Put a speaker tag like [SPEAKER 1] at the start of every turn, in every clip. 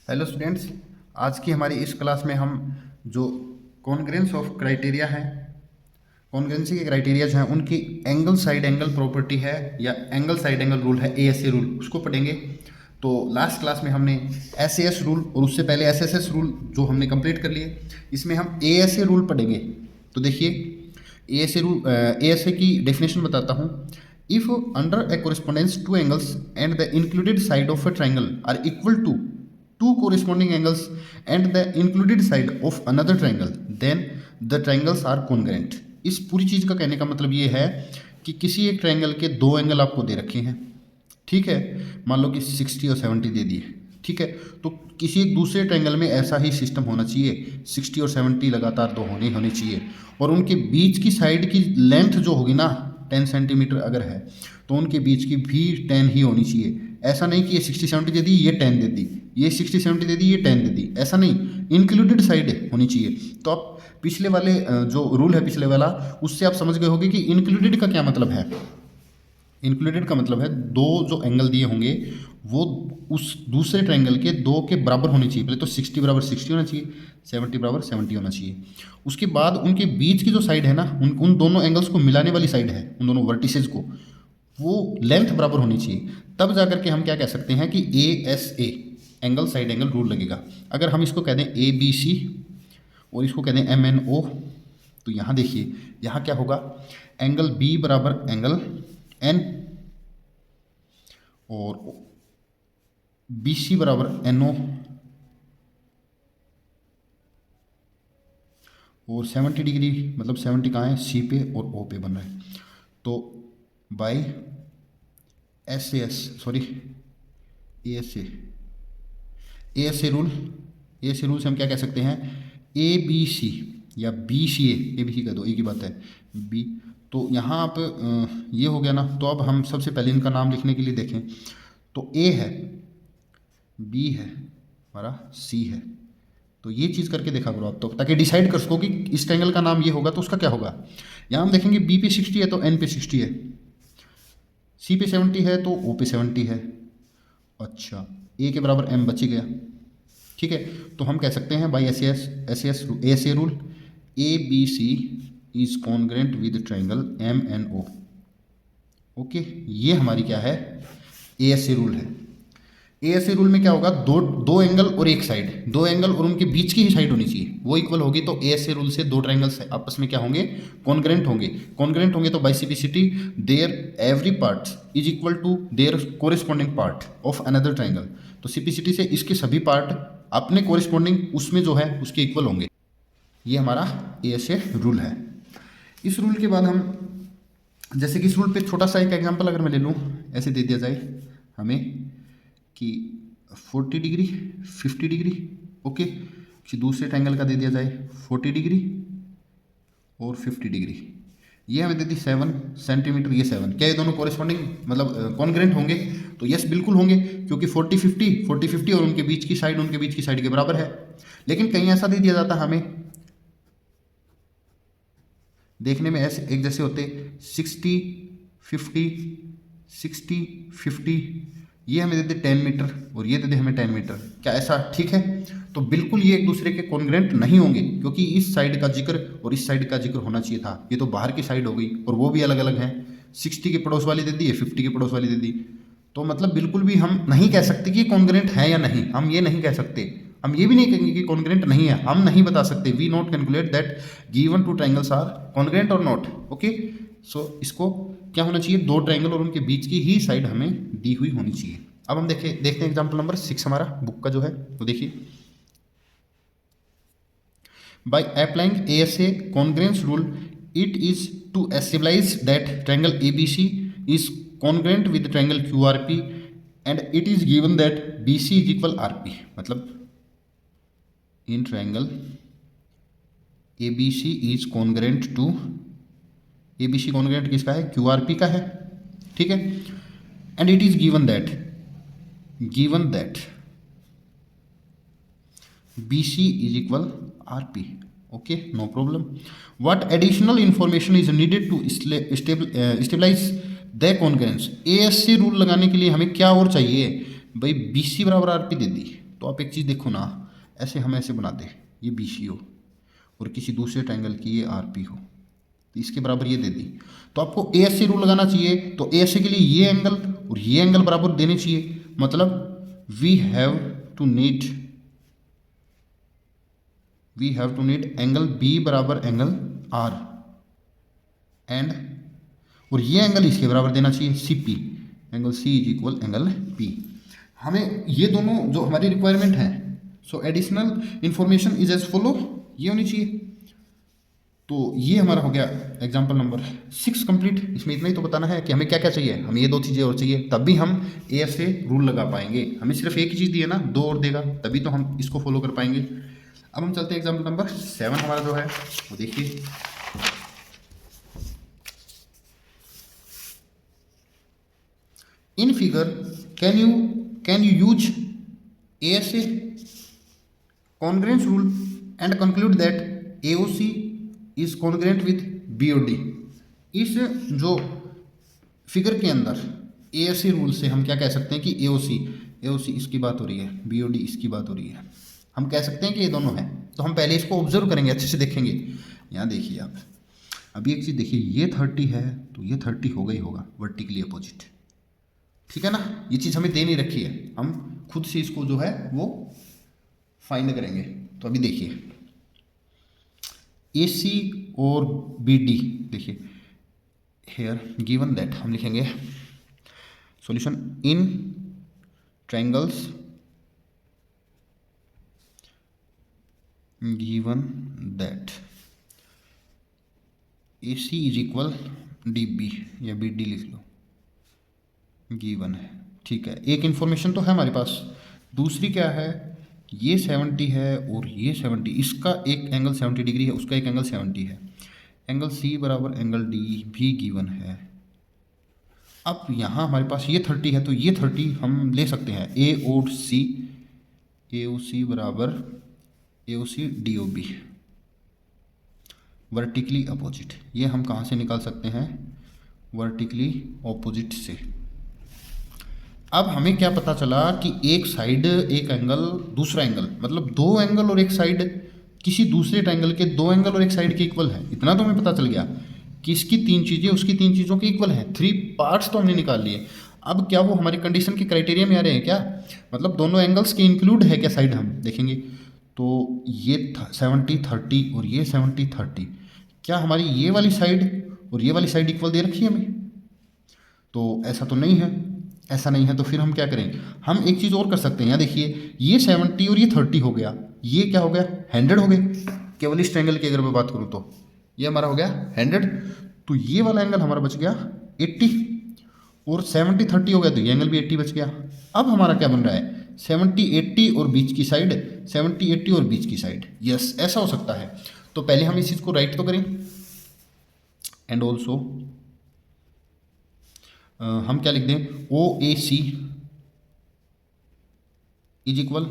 [SPEAKER 1] Hello students, आज की हमारी इस क्लास में हम जो कॉन्ग्रेंस ऑफ क्राइटेरिया है, कॉन्ग्रेंसी के क्राइटेरिया जो हैं उनकी एंगल साइड एंगल प्रॉपर्टी है या एंगल साइड एंगल रूल है, एएसए रूल, उसको पढ़ेंगे। तो लास्ट क्लास में हमने एसएएस रूल और उससे पहले एसएसएस रूल जो हमने कंप्लीट कर लिए, इसमें हम एएसए रूल पढ़ेंगे। तो देखिए एएसए रूल, एएसए की डेफिनेशन बताता हूँ। If under a correspondence two angles and the included side of a triangle are equal to two corresponding angles and the included side of another triangle, then the triangles are congruent। इस पूरी चीज़ का कहने का मतलब ये है कि किसी एक ट्रायंगल के दो एंगल आपको दे रखे हैं, ठीक है। मान लो कि 60 और 70 दे दिए, ठीक है। तो किसी एक दूसरे ट्रायंगल में ऐसा ही सिस्टम होना चाहिए, 60 और 70 लगातार दो होनी चाहिए, और उनके बीच की साइड की लेंथ जो होगी ना 10 सेंटीमीटर अगर है तो उनके बीच की भी 10 ही होनी चाहिए। ऐसा नहीं कि ये 60-70 दे दी, ये 10 दे दी, ये 60-70 दे दी, ये 10 दे दी, ऐसा नहीं, इंक्लूडेड साइड होनी चाहिए। तो आप पिछले वाले जो रूल है पिछले वाला, उससे आप समझ गए होंगे कि इंक्लूडेड का क्या मतलब है। इंक्लूडेड का मतलब है दो जो एंगल दिए होंगे वो उस दूसरे ट्रायंगल के दो के बराबर होने चाहिए। पहले तो 60 बराबर 60 होना चाहिए, 70 बराबर 70 होना चाहिए। उसके बाद उनके बीच की जो साइड है ना, उन दोनों एंगल्स को मिलाने वाली साइड है, उन दोनों वर्टिसेज को, वो लेंथ बराबर होनी चाहिए। तब जाकर के हम क्या कह सकते हैं कि ASA angle side angle rule लगेगा। अगर हम इसको कह दें ABC और इसको कह दें MNO, तो यहाँ देखिए यहाँ क्या होगा, एंगल B बराबर एंगल N और BC बराबर NO और 70 डिग्री, मतलब 70 कहाँ है, C पे और O पे बन रहा है। तो by ASA rule, ASA rule से हम क्या कह सकते हैं, ABC या BCA, ABC का दो एक ही बात है, B। तो यहाँ आप ये हो गया ना। तो अब हम सबसे पहले इनका नाम लिखने के लिए देखें तो A है, B है, हमारा C है। तो ये चीज़ करके देखा करो आप, तो ताकि डिसाइड कर सको कि इस ट्रायंगल का नाम ये होगा तो उसका क्या होगा। यहाँ हम देखेंगे B पे 60 है तो N पे 60 है, C पे 70 है तो O पे 70 है। अच्छा, A के बराबर M बच ही गया, ठीक है। तो हम कह सकते हैं by ASA rule ABC is congruent with triangle MNO। Okay, ये हमारी क्या है, ASA रूल है। ASA रूल में क्या होगा, दो एंगल और एक साइड, दो एंगल और उनके बीच की ही साइड होनी चाहिए, वो इक्वल होगी। तो ASA रूल से दो ट्रायंगल्स आपस में क्या होंगे, कॉन्ग्रेंट होंगे। कॉन्ग्रेंट होंगे तो by CPCT their every part is equal to their corresponding part of another triangle. तो सिपिसिटी से इसके सभी पार्ट अपने कोरिस्पॉन्डिंग उसमें जो है उसके इक्वल होंगे। ये हमारा ASA रूल है। इस रूल के बाद हम, जैसे कि इस रूल पे छोटा सा एक एग्जांपल अगर मैं ले लूँ, ऐसे दे दिया जाए हमें कि 40 डिग्री 50 डिग्री, ओके, किसी दूसरे ट्रायंगल का दे दिया जाए 40 डिग्री और 50 डिग्री, ये हमें दे दी 7 सेंटीमीटर, ये 7, क्या ये दोनों कोरिस्पॉन्डिंग मतलब कॉन्ग्रेंट होंगे? तो यस बिल्कुल होंगे, क्योंकि 40-50 और उनके बीच की साइड के बराबर है। लेकिन कहीं ऐसा दे दिया जाता हमें, देखने में ऐसे एक जैसे होते 60-50 60-50, ये हमें दे दे 10 मीटर और ये दे दे हमें 10 मीटर, क्या ऐसा ठीक है? तो बिल्कुल ये एक दूसरे के कॉन्ग्रेंट नहीं होंगे, क्योंकि इस साइड का जिक्र और इस साइड का जिक्र होना चाहिए था। ये तो बाहर की साइड हो गई और वो भी अलग अलग हैं, 60 के पड़ोस वाली दे दी, 50 के पड़ोस वाली दे दी। तो मतलब बिल्कुल भी हम नहीं कह सकते कि कॉन्ग्रेंट है या नहीं, हम ये नहीं कह सकते। हम ये भी नहीं कहेंगे कि कॉन्ग्रेंट नहीं है, हम नहीं बता सकते। We not calculate that given two triangles are congruent और नॉट। ओके, सो इसको क्या होना चाहिए, दो ट्रायंगल और उनके बीच की ही साइड हमें दी हुई होनी चाहिए। अब हम देखते हैं एग्जाम्पल नंबर 6 हमारा बुक का जो है, तो देखिए, by applying ASA congruence rule it is to establish that triangle ABC is congruent with triangle QRP and it is given that BC is equal RP। मतलब in triangle ABC is congruent to, ABC congruent किसका है, QRP का है, ठीक है। And it is given that BC is equal RP। okay, no problem। what additional information is needed to establish the congruence? ASA rule लगाने के लिए हमें क्या और चाहिए भाई, BC बराबर RP दे दी, तो आप एक चीज़ देखो ना, ऐसे हम ऐसे बनाते, ये BCO और किसी दूसरे ट्रायंगल की ये RP हो, तो इसके बराबर ये दे दी, तो आपको ASC रूल लगाना चाहिए। तो ASC के लिए ये एंगल और ये एंगल बराबर देने चाहिए, मतलब we have to need angle B बराबर एंगल R एंड, और ये एंगल इसके बराबर देना चाहिए CP, angle C is equal angle P। हमें ये दोनों जो हमारी रिक्वायरमेंट है, so additional information is as follow, ये होनी चाहिए। तो ये हमारा हो गया एग्जाम्पल नंबर 6 कंप्लीट। इसमें इतना ही तो बताना है कि हमें क्या क्या चाहिए, हमें ये दो चीज़ें और चाहिए, तब भी हम ASA रूल लगा पाएंगे। हमें सिर्फ एक ही चीज़ दी है ना, दो और देगा, तभी तो हम इसको फॉलो कर पाएंगे। अब हम चलते हैं एग्जाम्पल नंबर 7 हमारा जो है वो देखिए। In figure can you use ASA congruence rule and conclude that AOC is congruent with BOD। इस जो फिगर के अंदर ASA रूल से हम क्या कह सकते हैं कि AOC इसकी बात हो रही है, BOD इसकी बात हो रही है, हम कह सकते हैं कि ये दोनों हैं। तो हम पहले इसको ऑब्जर्व करेंगे, अच्छे से देखेंगे। यहाँ देखिए आप, अभी एक चीज़ देखिए, ये 30 है तो ये 30 होगा ही होगा, वर्टिकली अपोजिट, ठीक है ना। ये चीज़ हमें दे नहीं रखी है, हम खुद से इसको जो है वो फाइंड करेंगे। तो अभी देखिए AC और BD, देखिए हेयर गिवन दैट, हम लिखेंगे solution in triangles given that AC is equal DB या BD लिख लो, गिवन है, ठीक है। एक इन्फॉर्मेशन तो है हमारे पास, दूसरी क्या है, ये 70 है और ये 70, इसका एक एंगल 70 डिग्री है, उसका एक एंगल 70 है, एंगल C बराबर एंगल D भी गिवन है। अब यहाँ हमारे पास ये 30 है, तो ये 30 हम ले सकते हैं AOC बराबर AOC DOB, वर्टिकली अपोजिट। ये हम कहाँ से निकाल सकते हैं, वर्टिकली ऑपोजिट से। अब हमें क्या पता चला कि एक साइड एक एंगल दूसरा एंगल, मतलब दो एंगल और एक साइड किसी दूसरे ट्रायंगल के दो एंगल और एक साइड के इक्वल है। इतना तो हमें पता चल गया कि इसकी तीन चीज़ें उसकी तीन चीज़ों के इक्वल हैं, 3 पार्ट्स तो हमने निकाल लिए। अब क्या वो हमारी कंडीशन के क्राइटेरिया में आ रहे हैं क्या, मतलब दोनों एंगल्स के इंक्लूड है क्या साइड, हम देखेंगे। तो ये 70-30 और ये 70-30, क्या हमारी ये वाली साइड और ये वाली साइड इक्वल दे रखी है हमें, तो ऐसा तो नहीं है। ऐसा नहीं है तो फिर हम क्या करें, हम एक चीज़ और कर सकते हैं। यहाँ देखिए ये 70 और ये 30 हो गया, ये क्या हो गया, 100 हो गए। केवल इस ट्रायंगल की अगर मैं बात करूँ तो ये हमारा हो गया 100, तो ये वाला एंगल हमारा बच गया 80 और 70-30 हो गया तो ये एंगल भी 80 बच गया। अब हमारा क्या बन रहा है, 70-80 और बीच की साइड, 70-80 और बीच की साइड। यस, ऐसा हो सकता है। तो पहले हम इस चीज़ को राइट तो करें, एंड ऑल्सो हम क्या लिख दें, OAC is equal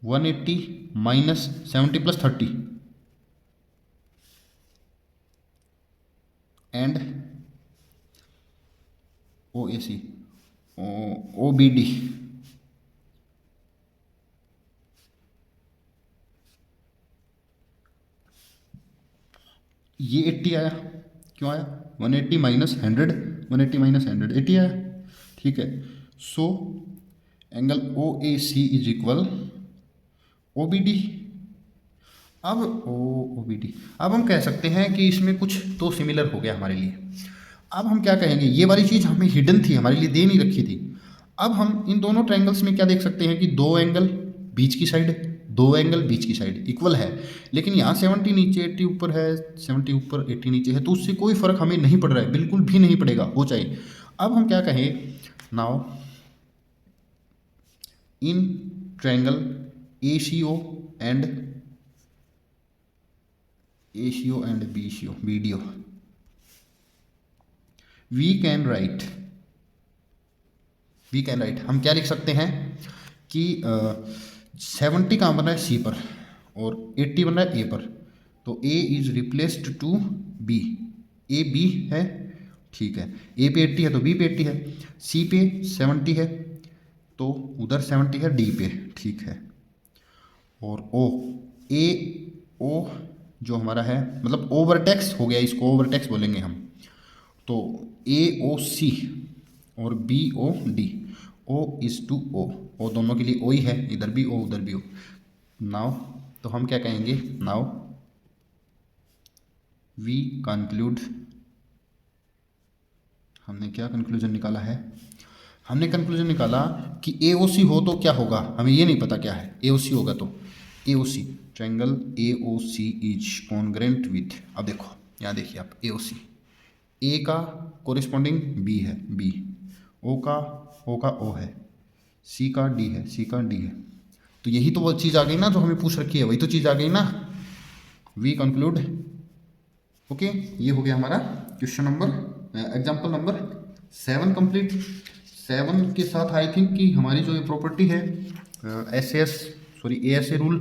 [SPEAKER 1] 180 minus 70 plus 30 and OAC OBD ये 80 आया, क्यों आया, 180 माइनस 100, 180 माइनस 100 80 आया, ठीक है। So angle OAC is equal OBD। अब OBD, अब हम कह सकते हैं कि इसमें कुछ तो सिमिलर हो गया हमारे लिए। अब हम क्या कहेंगे, ये वाली चीज़ हमें हिडन थी, हमारे लिए दे नहीं रखी थी। अब हम इन दोनों ट्रायंगल्स में क्या देख सकते हैं कि दो एंगल बीच की साइड, दो एंगल बीच की साइड इक्वल है, लेकिन यहाँ 70 नीचे 80 ऊपर है, 70 ऊपर 80 नीचे है, तो उससे कोई फर्क हमें नहीं पड़ रहा है, बिल्कुल भी नहीं पड़ेगा, हो चाहिए। अब हम क्या कहें, now in triangle ACO and BDO we can write, हम क्या लिख सकते हैं कि 70 कहाँ बन रहा है, C पर, और 80 बन रहा है A पर, तो A is replaced to B, A B है, ठीक है। A पे 80 है तो B पे 80 है, C पे 70 है तो उधर 70 है D पे, ठीक है। और ओ, ए ओ जो हमारा है मतलब ओवरटेक्स हो गया, इसको ओवरटेक्स बोलेंगे हम। तो ए ओ सी और B O D, O is to O दोनों के लिए ओ ही है, इधर भी ओ उधर भी ओ। नाउ तो हम क्या कहेंगे, नाउ वी कंक्लूड, हमने क्या कंक्लूजन निकाला है, हमने कंक्लूजन निकाला कि ए ओ सी हो तो क्या होगा, हमें ये नहीं पता क्या है। ए ओ सी होगा तो A O C, triangle A O C is congruent with, अब देखो यहाँ देखिए आप, ए ओ सी, ए का कोरिस्पॉन्डिंग बी है बी, ओ का ओ है, सी का डी है, सी का डी है। तो यही तो वो चीज़ आ गई ना जो हमें पूछ रखी है, वही तो चीज़ आ गई ना। वी कंक्लूड, ओके, ये हो गया हमारा question number example number 7 complete. 7 के साथ आई थिंक कि हमारी जो ये प्रॉपर्टी है ए एस ए रूल,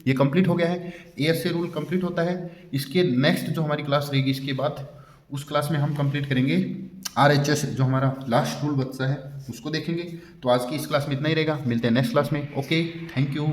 [SPEAKER 1] ये कंप्लीट हो गया है। A S a rule complete होता है, इसके नेक्स्ट जो हमारी क्लास रहेगी इसके बाद, उस क्लास में हम कंप्लीट करेंगे आर एच एस, जो हमारा लास्ट रूल बचता है उसको देखेंगे। तो आज की इस क्लास में इतना ही रहेगा, मिलते हैं नेक्स्ट क्लास में। Okay, thank you.